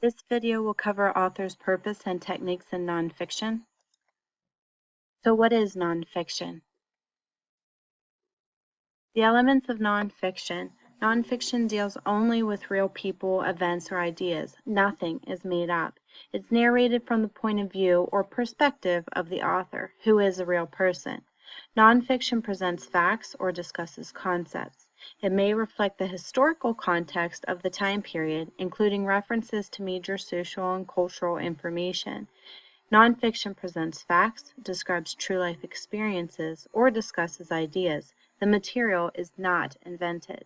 This video will cover author's purpose and techniques in nonfiction. So what is nonfiction? The elements of nonfiction. Nonfiction deals only with real people, events, or ideas. Nothing is made up. It's narrated from the point of view or perspective of the author, who is a real person. Nonfiction presents facts or discusses concepts. It may reflect the historical context of the time period, including references to major social and cultural information. Nonfiction presents facts, describes true-life experiences, or discusses ideas. The material is not invented.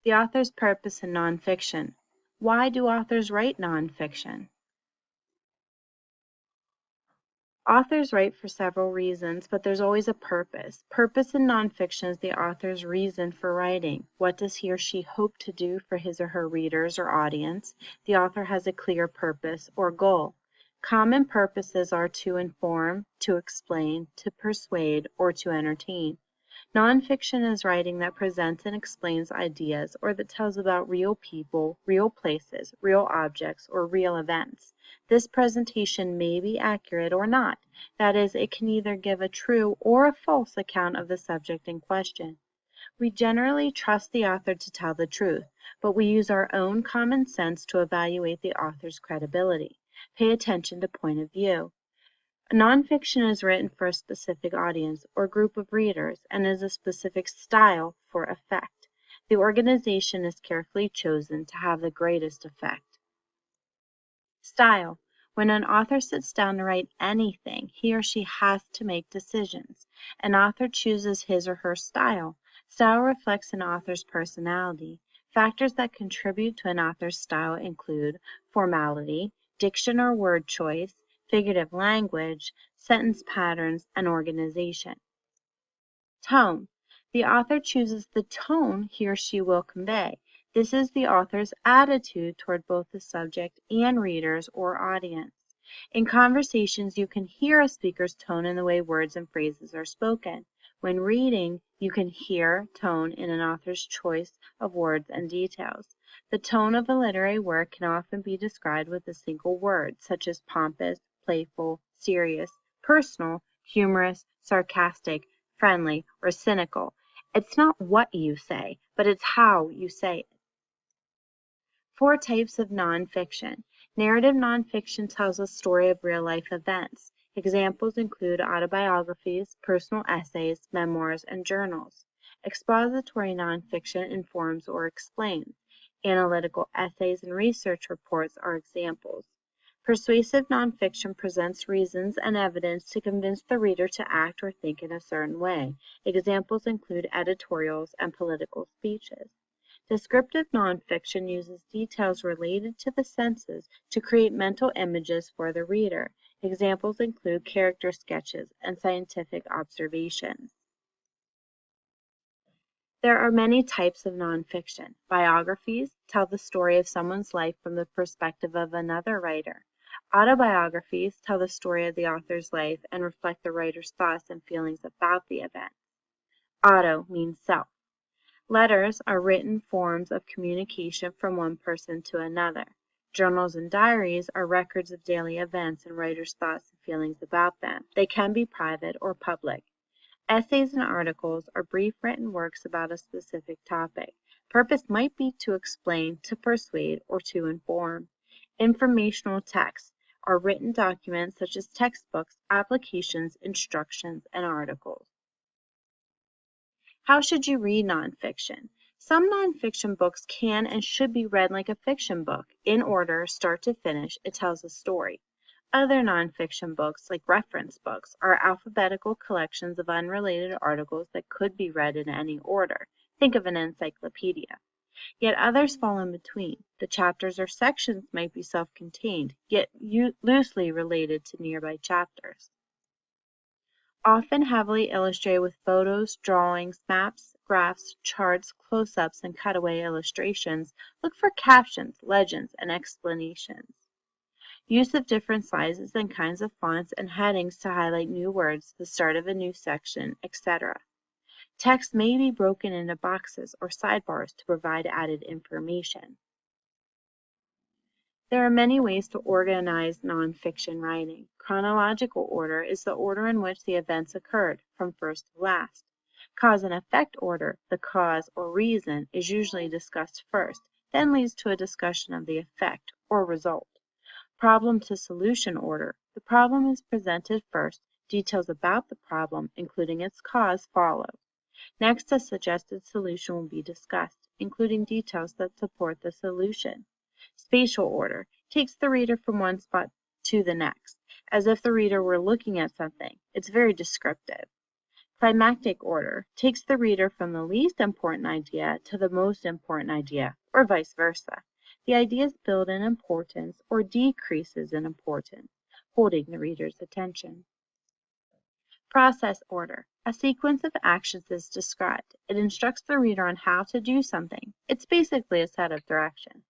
The author's purpose in nonfiction. Why do authors write nonfiction? Authors write for several reasons, but there's always a purpose. Purpose in nonfiction is the author's reason for writing. What does he or she hope to do for his or her readers or audience? The author has a clear purpose or goal. Common purposes are to inform, to explain, to persuade, or to entertain. Nonfiction is writing that presents and explains ideas or that tells about real people, real places, real objects, or real events. This presentation may be accurate or not. That is, it can either give a true or a false account of the subject in question. We generally trust the author to tell the truth, but we use our own common sense to evaluate the author's credibility. Pay attention to point of view. Nonfiction is written for a specific audience or group of readers and is a specific style for effect. The organization is carefully chosen to have the greatest effect. Style. When an author sits down to write anything, he or she has to make decisions. An author chooses his or her style. Style reflects an author's personality. Factors that contribute to an author's style include formality, diction or word choice, figurative language, sentence patterns, and organization. Tone. The author chooses the tone he or she will convey. This is the author's attitude toward both the subject and readers or audience. In conversations, you can hear a speaker's tone in the way words and phrases are spoken. When reading, you can hear tone in an author's choice of words and details. The tone of a literary work can often be described with a single word, such as pompous, playful, serious, personal, humorous, sarcastic, friendly, or cynical. It's not what you say, but it's how you say it. 4 types of nonfiction. Narrative nonfiction tells a story of real-life events. Examples include autobiographies, personal essays, memoirs, and journals. Expository nonfiction informs or explains. Analytical essays and research reports are examples. Persuasive nonfiction presents reasons and evidence to convince the reader to act or think in a certain way. Examples include editorials and political speeches. Descriptive nonfiction uses details related to the senses to create mental images for the reader. Examples include character sketches and scientific observations. There are many types of nonfiction. Biographies tell the story of someone's life from the perspective of another writer. Autobiographies tell the story of the author's life and reflect the writer's thoughts and feelings about the event. Auto means self. Letters are written forms of communication from one person to another. Journals and diaries are records of daily events and writers' thoughts and feelings about them. They can be private or public. Essays and articles are brief written works about a specific topic. Purpose might be to explain, to persuade, or to inform. Informational texts are written documents such as textbooks, applications, instructions, and articles. How should you read nonfiction? Some nonfiction books can and should be read like a fiction book. In order, start to finish, it tells a story. Other nonfiction books, like reference books, are alphabetical collections of unrelated articles that could be read in any order. Think of an encyclopedia. Yet others fall in between. The chapters or sections might be self-contained, yet loosely related to nearby chapters. Often heavily illustrated with photos, drawings, maps, graphs, charts, close-ups, and cutaway illustrations, look for captions, legends, and explanations. Use of different sizes and kinds of fonts and headings to highlight new words, the start of a new section, etc. Text may be broken into boxes or sidebars to provide added information. There are many ways to organize nonfiction writing. Chronological order is the order in which the events occurred, from first to last. Cause and effect order, the cause or reason, is usually discussed first, then leads to a discussion of the effect or result. Problem to solution order, the problem is presented first, details about the problem, including its cause, follow. Next, a suggested solution will be discussed, including details that support the solution. Spatial order takes the reader from one spot to the next, as if the reader were looking at something. It's very descriptive. Climactic order takes the reader from the least important idea to the most important idea, or vice versa. The ideas build in importance or decreases in importance, holding the reader's attention. Process order. A sequence of actions is described. It instructs the reader on how to do something. It's basically a set of directions.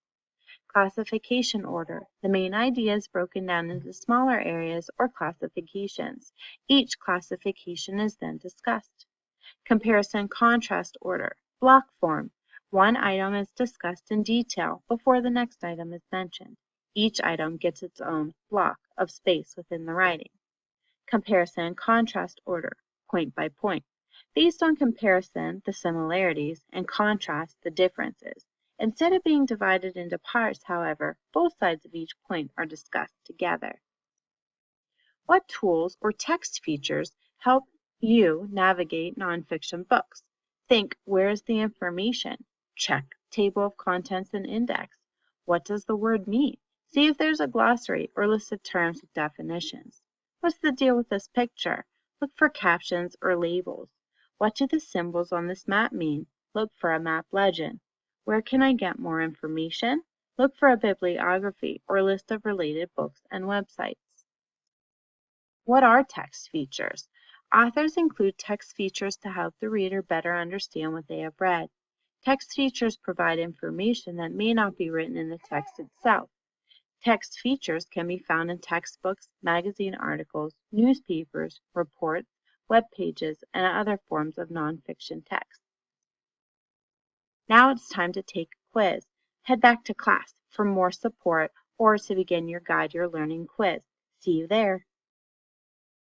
Classification order. The main idea is broken down into smaller areas or classifications. Each classification is then discussed. Comparison contrast order. Block form. One item is discussed in detail before the next item is mentioned. Each item gets its own block of space within the writing. Comparison and contrast order, point by point. Based on comparison, the similarities, and contrast, the differences. Instead of being divided into parts, however, both sides of each point are discussed together. What tools or text features help you navigate nonfiction books? Think, where's the information? Check table of contents and index. What does the word mean? See if there's a glossary or list of terms with definitions. What's the deal with this picture? Look for captions or labels. What do the symbols on this map mean? Look for a map legend. Where can I get more information? Look for a bibliography or list of related books and websites. What are text features? Authors include text features to help the reader better understand what they have read. Text features provide information that may not be written in the text itself. Text features can be found in textbooks, magazine articles, newspapers, reports, web pages, and other forms of nonfiction text. Now it's time to take a quiz. Head back to class for more support or to begin your Guide Your Learning quiz. See you there.